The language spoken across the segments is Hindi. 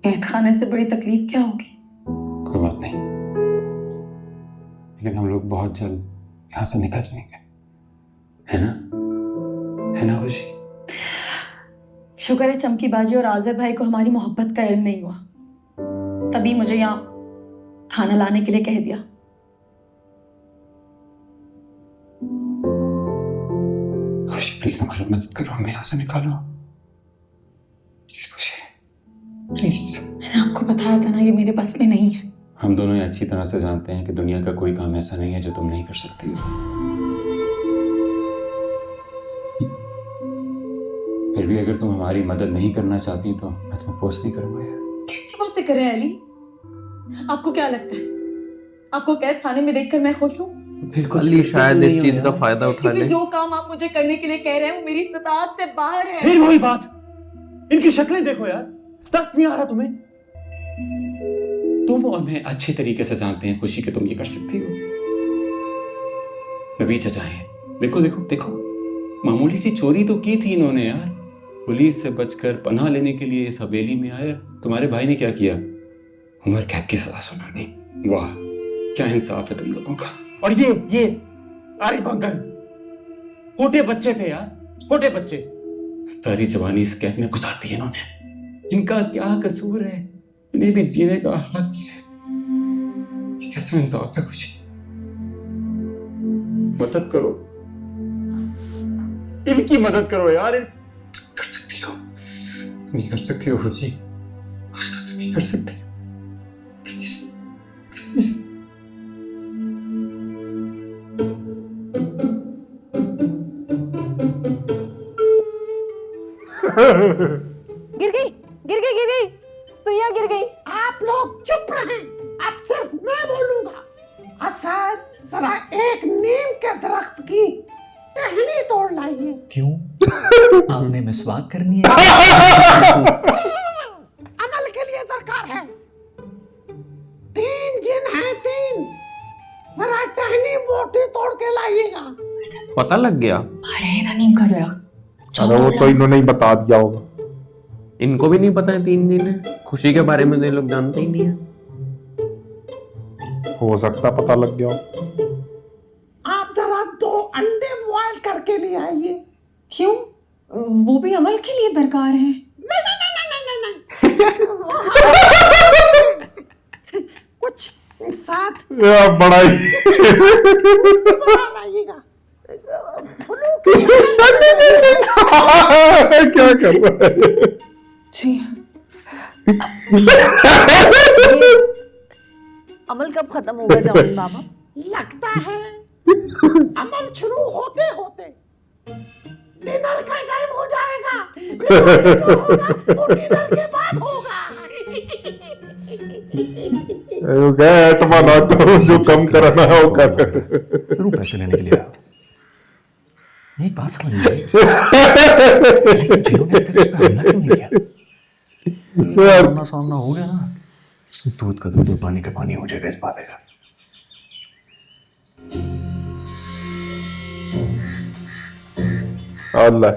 कैद खाने से बड़ी तकलीफ क्या होगी? कोई बात नहीं, लेकिन हम लोग बहुत जल्द यहाँ से निकल जाएंगे, है ना खुशी? शुक्र है चमकी बाजी और आज़िर भाई को हमारी मोहब्बत का इल्म नहीं हुआ, तभी मुझे यहाँ खाना लाने के लिए कह दिया। खुशी प्लीज हमारी मदद करो, हमें यहाँ से निकालो प्लीज खुशी, प्लीज। मैंने आपको बताया था ना, ये मेरे बस में नहीं है। हम दोनों ये अच्छी तरह से जानते हैं कि दुनिया का कोई काम ऐसा नहीं है जो तुम नहीं कर सकती हो, फिर भी अगर तुम हमारी मदद नहीं करना चाहती तो मैं तुम्हें फोर्स नहीं करूंगा यार। कैसी बातें कर रहे हैं अली? आपको क्या लगता है आपको कैद खाने में देखकर मैं खुश हूँ? अली शायद इस चीज का फायदा उठा क्योंकि ले। जो काम आप मुझे करने के लिए कह रहे हैं वो मेरी इस्तात से बाहर है। फिर वही बात, इनकी शक्लें देखो यार, तरस नहीं आ रहा तुम्हें? तुम और मैं अच्छे तरीके से जानते हैं खुशी कि तुम ये कर सकती हो। नबी चचा है, देखो देखो देखो, मामूली सी चोरी तो की थी इन्होंने यार, पुलिस से बचकर पनाह लेने के लिए इस हवेली में आए। तुम्हारे भाई ने क्या किया? उम्र कैद की सजा सुना दी। वाह क्या इंसाफ है तुम लोगों का। और ये आरिफ अंकल छोटे बच्चे थे यार, छोटे बच्चे। सारी जवानी इस कैद में गुजार दी इन्होंने, इनका क्या कसूर है? इन्हें भी जीने का हक है। कैसा इंसाफ है खुशी? मदद करो, इनकी मदद करो यार। कर सकती हो, तुम ही कर सकती हो खुशी, तुम ही कर सकती हो। Please please. गिर गई सुइयां गिर गई। आप लोग चुप रहे, अब सिर्फ मैं बोलूंगा। असद जरा एक नीम के दरख्त की टहनी तोड़ लाइए। क्यों? आपने मिसवाक करनी है? अमल के लिए दरकार है। 3 जिन हैं, 3। जरा टहनी मोटी तोड़ के लाइएगा। पता लग गया? बाहर है ना नीम का दरख्त। अरे वो तो इन्होंने ही बता दिया होगा। इनको भी नहीं पता है 3 दिन है। खुशी के बारे में तो ये लोग जानते ही नहीं है। हो सकता पता लग गया हो। आप जरा 2 अंडे बॉयल करके ले आइए। क्यों? वो भी अमल के लिए दरकार है। नहीं। कुछ साथ बड़ा ही बना लाइएगा। क्या कर रहा है? जी अमल कब खत्म होगा जमीन मामा? लगता है अमल शुरू होते होते डिनर का टाइम हो जाएगा। जो होगा वो डिनर के बाद होगा। ऐतमा ना करो, जो कम करना है वो कर। जरूर पैसे लेने के लिए आया। एक बात समझ नहीं आई, जिन्होंने अब तक इस पे हमला क्यों नहीं किया? सामना सामना हो गया ना, दूध का दूध और पानी का पानी हो जाएगा इस बात का। अल्लाह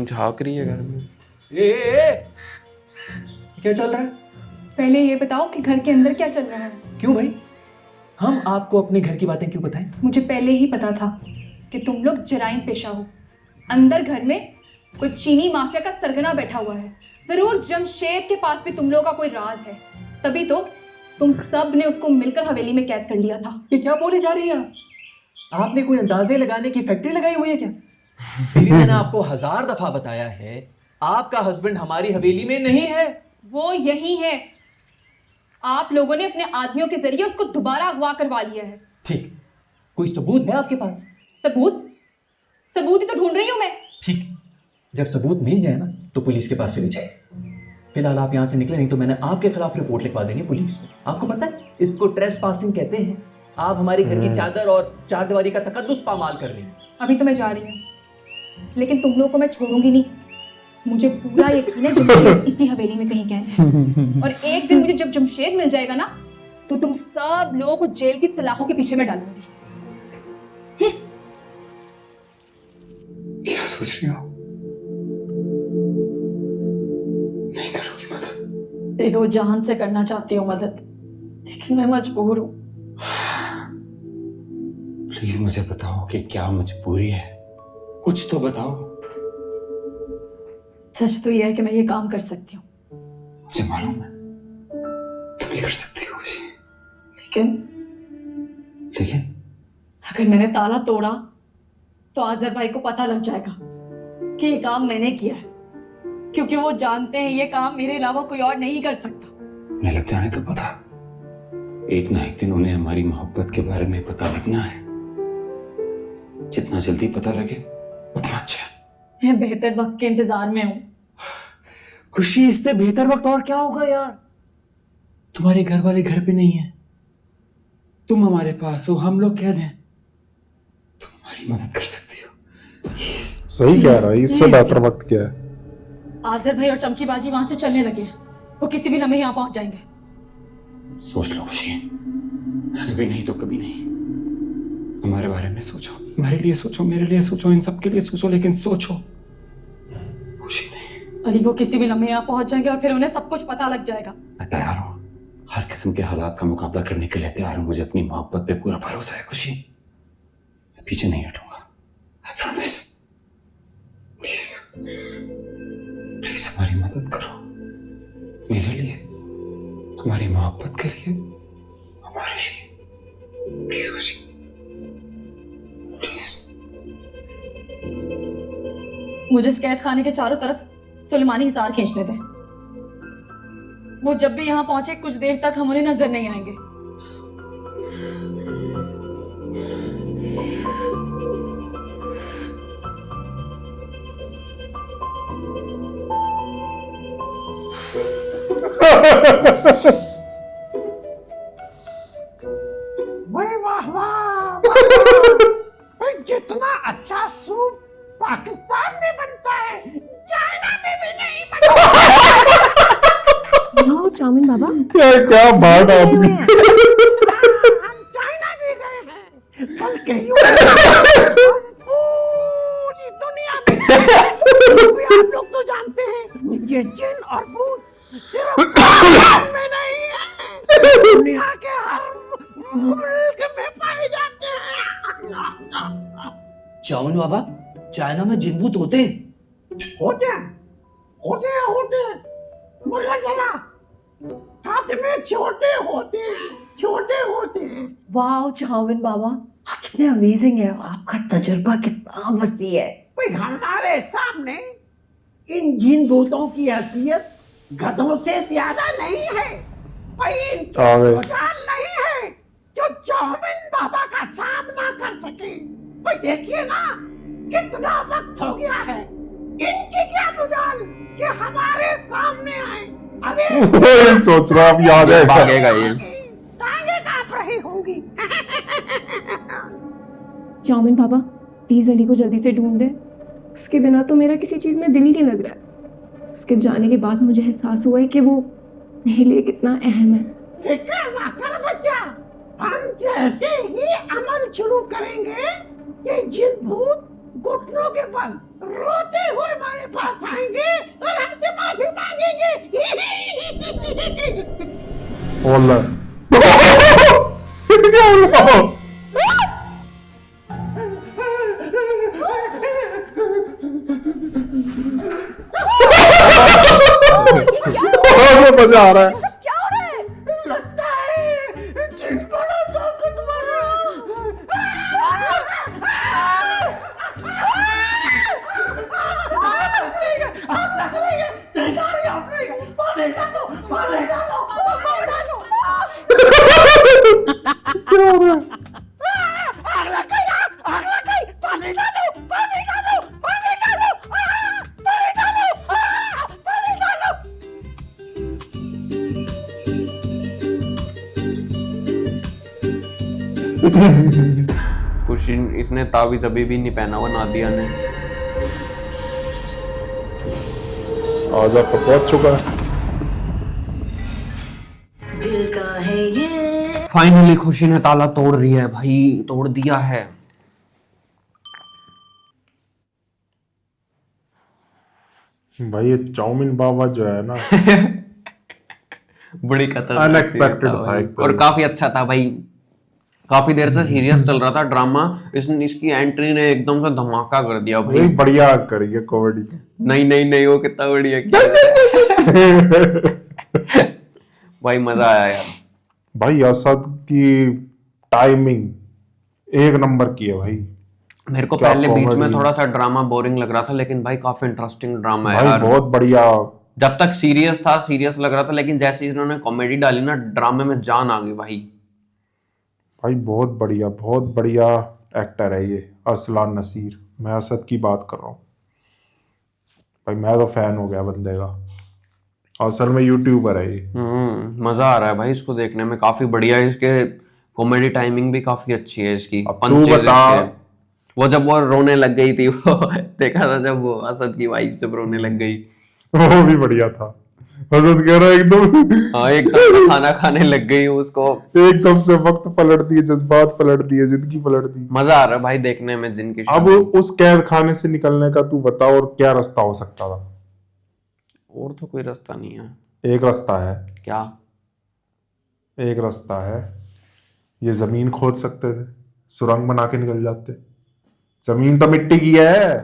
झाँक रही है घर में। क्या चल रहा है? पहले ये बताओ कि घर के अंदर क्या चल रहा है। क्यों भाई, हम आपको अपने घर की बातें क्यों बताएं? मुझे पहले ही पता था कि तुम लोग जराइम पेशा हो। अंदर घर में कोई चीनी माफिया का सरगना बैठा हुआ है। जरूर जमशेद के पास भी तुम लोगों का कोई राज है, तभी तो तुम सब ने उसको मिलकर हवेली में कैद कर लिया था। ये क्या बोली जा रही है आप? आपने कोई अंदाजे लगाने की फैक्ट्री लगाई हुई है क्या? मैंने आपको 1000 दफा बताया है, आपका हस्बैंड हमारी हवेली में नहीं है। वो यही है। आप लोगों ने अपने आदमियों के जरिए उसको दोबारा अगवा करवा लिया है। ठीक, कोई सबूत है आपके पास? सबूत ही तो ढूंढ रही हूं मैं। ठीक, जब सबूत मिल जाए ना तो पुलिस के पास चले जाए। फिलहाल आप यहाँ से निकले, नहीं तो मैंने आपके खिलाफ रिपोर्ट लिखवा देनी है पुलिस में। आपको पता है इसको ट्रेस पासिंग कहते हैं। आप हमारे घर की चादर और चारदीवारी का तकद्दुस पामाल कर रही हैं। अभी तो मैं जा रही हूँ, लेकिन तुम लोगों को मैं छोड़ूंगी नहीं। मुझे पूरा यकीन है जमशेद इसी हवेली में कहीं गए। और एक दिन मुझे जब जमशेद मिल जाएगा ना, तो तुम सब लोगों को जेल की सलाखों के पीछे में डालूंगी। क्या सोच रही हो? नहीं करोगी मदद? दिलो जान से करना चाहती हूँ मदद, लेकिन मैं मजबूर हूँ। प्लीज मुझे बताओ कि क्या मजबूरी है, कुछ तो बताओ। सच तो यह है कि मैं ये काम कर सकती हूँ, मुझे मालूम है तुम ही कर सकती हो खुशी, लेकिन लेकिन अगर मैंने ताला तोड़ा तो आजर भाई को पता लग जाएगा कि ये काम मैंने किया है, क्योंकि वो जानते हैं ये काम मेरे अलावा कोई और नहीं कर सकता। उन्हें लग जाने तो पता, एक ना एक दिन उन्हें हमारी मोहब्बत के बारे में पता लगना है। जितना जल्दी पता लगे उतना अच्छा है। मैं बेहतर वक्त के इंतजार में हूँ। खुशी, इससे बेहतर वक्त और क्या होगा यार? तुम्हारे घर वाले घर पे नहीं है, तुम हमारे पास हो, हम लोग कह दें तुम हमारी मदद कर सकती हो। सही कह रहा है, इससे बेहतर वक्त क्या है? आजर भाई और चमकी बाजी वहां से चलने लगे हैं, वो किसी भी लम्हे यहाँ पहुंच जाएंगे। सोच लो खुशी, कभी नहीं तो कभी नहीं। हमारे बारे में सोचो, हमारे लिए सोचो, मेरे लिए सोचो, इन सब के लिए सोचो, लेकिन सोचो खुशी नहीं। अली वो किसी भी लम्हे यहाँ पहुंच जाएंगे और फिर उन्हें सब कुछ पता लग जाएगा। मैं तैयार हूँ, हर किस्म के हालात का मुकाबला करने के लिए तैयार हूँ। मुझे अपनी मोहब्बत पे पूरा भरोसा है खुशी, मैं पीछे नहीं हटूंगा, आई प्रॉमिस। प्लीज प्लीज हमारी मदद करो, मेरे लिए, हमारी मोहब्बत के लिए, हमारे लिए, प्लीज खुशी, प्लीज। मुझे इस कैद खाने के चारों तरफ सुलेमानी हिसार खींचने दें। वो जब भी यहाँ पहुंचे कुछ देर तक हम उन्हें नजर नहीं आएंगे। वाह वाह वाह! भाई जितना अच्छा सूप पाकिस्तान में बनता है, चाइना में भी नहीं बनता। नो चाउमीन बाबा, क्या बात आदमी। हम चाइना भी गए हैं, बल्कि हम पूरी दुनिया में। आप लोग तो जानते हैं ये जिन और भूत सिर्फ पाकिस्तान में नहीं है, दुनिया के हर मुल्क में पाए जाते हैं। चाउमीन बाबा, चाइना में जिन भूत होते होते हैं, मगर जरा हाथ में छोटे होते हैं। वाओ चाउमीन बाबा, कितने अमेजिंग है, आपका तजुर्बा कितना वसी है। भाई हमारे सामने इन जिन भूतों की हैसियत गधों से ज्यादा नहीं है। भाई इनकी आ गए। जान नहीं है जो चाउमीन बाबा का सामना कर सके। भाई देखिए ना कितना वक्त हो गया है, इनकी क्या मजाल कि हमारे सामने आए। अरे वही सोच रहा अब याद है भागेगा ये। टांगे कांप रही होंगी। चाउमीन बाबा प्लीज अली को जल्दी से ढूंढ दे, उसके बिना तो मेरा किसी चीज में दिल ही नहीं लग रहा है। उसके जाने के बाद मुझे एहसास हुआ है कि वो मेरे लिए कितना अहम है। फिक्र ना कर बच्चा, हम जैसे ही अमल शुरू करेंगे ये जिन भूत घुटनों के बल रोते हुए हमारे पास आएंगे और हमसे माफी मांगेंगे। बोल क्या हुआ? मजा आ रहा है। लगता है जिन बड़ा ताकतवर क्या हो रहा है? खुशी, इसने तावीज अभी भी नहीं पहना हुआ नादिया ने। आजा तो पहुंच चुका है। फाइनली खुशी ने ताला तोड़ दिया है भाई, तोड़ दिया है। भाई ये चाउमीन बाबा जो है ना, बड़ी खतरनाक Unexpected scene था एक भाई। और काफी अच्छा था भाई, काफी देर से सीरियस चल रहा था ड्रामा, इसकी एंट्री ने एकदम से धमाका कर दिया वही भाई। बढ़िया करी है कॉमेडी। नहीं नहीं नहीं, वो कितना बढ़िया किया भाई, मजा आया यार। भाई असद की टाइमिंग एक नंबर की है भाई। मेरे को क्या पहले बीच में comedy। थोड़ा सा ड्रामा बोरिंग लग रहा था, लेकिन भाई काफी इंटरेस्टिंग ड्रामा है भाई यार। बहुत बढ़िया। जब तक सीरियस था, सीरियस लग रहा था, लेकिन जैसे ही इन्होंने कॉमेडी डाली ना, ड्रामे में जान आ गई भाई। भाई बहुत बढ़िया एक्टर है ये अरसलान नसीर। मैं असद की बात कर रहा हूँ भाई, मैं तो फैन हो गया बंदे का। असल में यूट्यूबर है ये। मजा आ रहा है भाई इसको देखने में, काफी बढ़िया है। इसके कॉमेडी टाइमिंग भी काफी अच्छी है इसकी। अब तू पंचेज बता। इसके, वो जब वो रोने लग गई थी वो देखा था जब वो असद की वाइफ जब रोने लग गई, वो भी बढ़िया था। असद कह रहा है एकदम हाँ एकदम से खाना खाने लग गई उसको। एकदम से वक्त पलट दिए, जज्बात पलट दिए, जिंदगी पलट दी। मजा आ रहा है भाई देखने में जिनकी अब शादी। उस कैद खाने से निकलने का तू बता और क्या रास्ता हो सकता था? और तो कोई रास्ता नहीं है। एक रास्ता है, क्या? एक रास्ता है, ये जमीन खोद सकते थे, सुरंग बना के निकल जाते। जमीन तो मिट्टी की है।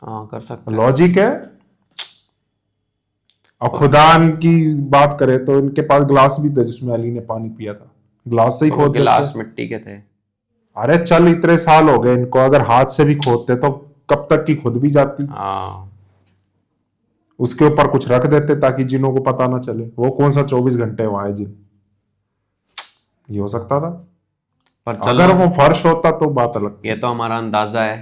हाँ कर सकते हैं। लॉजिक है। अब खुदान की बात करें तो इनके पास ग्लास भी था जिसमें अली ने पानी पिया था, ग्लास से ही वो खोद गिलास देते। मिट्टी के थे। अरे चल इतने साल हो गए इनको, अगर हाथ से भी खोदते तो कब तक की खुद भी जाती। हाँ उसके ऊपर कुछ रख देते ताकि जिनों को पता ना चले। वो कौन सा 24 घंटे वहां है जिन, ये हो सकता था। पर चलो, अगर वो फर्श होता तो बात अलग थी। ये तो हमारा अंदाजा है,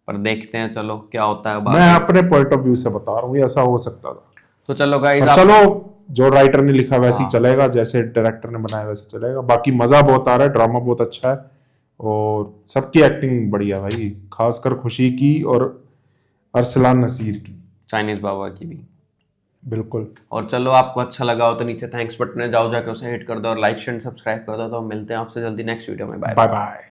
पर देखते हैं चलो क्या होता है बाद मैं में। अपने पॉइंट ऑफ व्यू से बता रहा हूँ, ये ऐसा हो सकता था। तो चलो गाइस, पर चलो जो राइटर ने लिखा वैसे ही हाँ। चलेगा, जैसे डायरेक्टर ने बनाया वैसे चलेगा। बाकी मजा बहुत आ रहा है, ड्रामा बहुत अच्छा है और सबकी एक्टिंग बढ़िया भाई, खासकर खुशी की और अरसलान नसीर की। चाइनीज बाबा की भी। बिल्कुल। और चलो आपको अच्छा लगा हो तो नीचे थैंक्स बटन है, जाओ जाके उसे हिट कर दो और लाइक शेयर सब्सक्राइब कर दो। तो मिलते हैं आपसे जल्दी नेक्स्ट वीडियो में। Bye bye bye.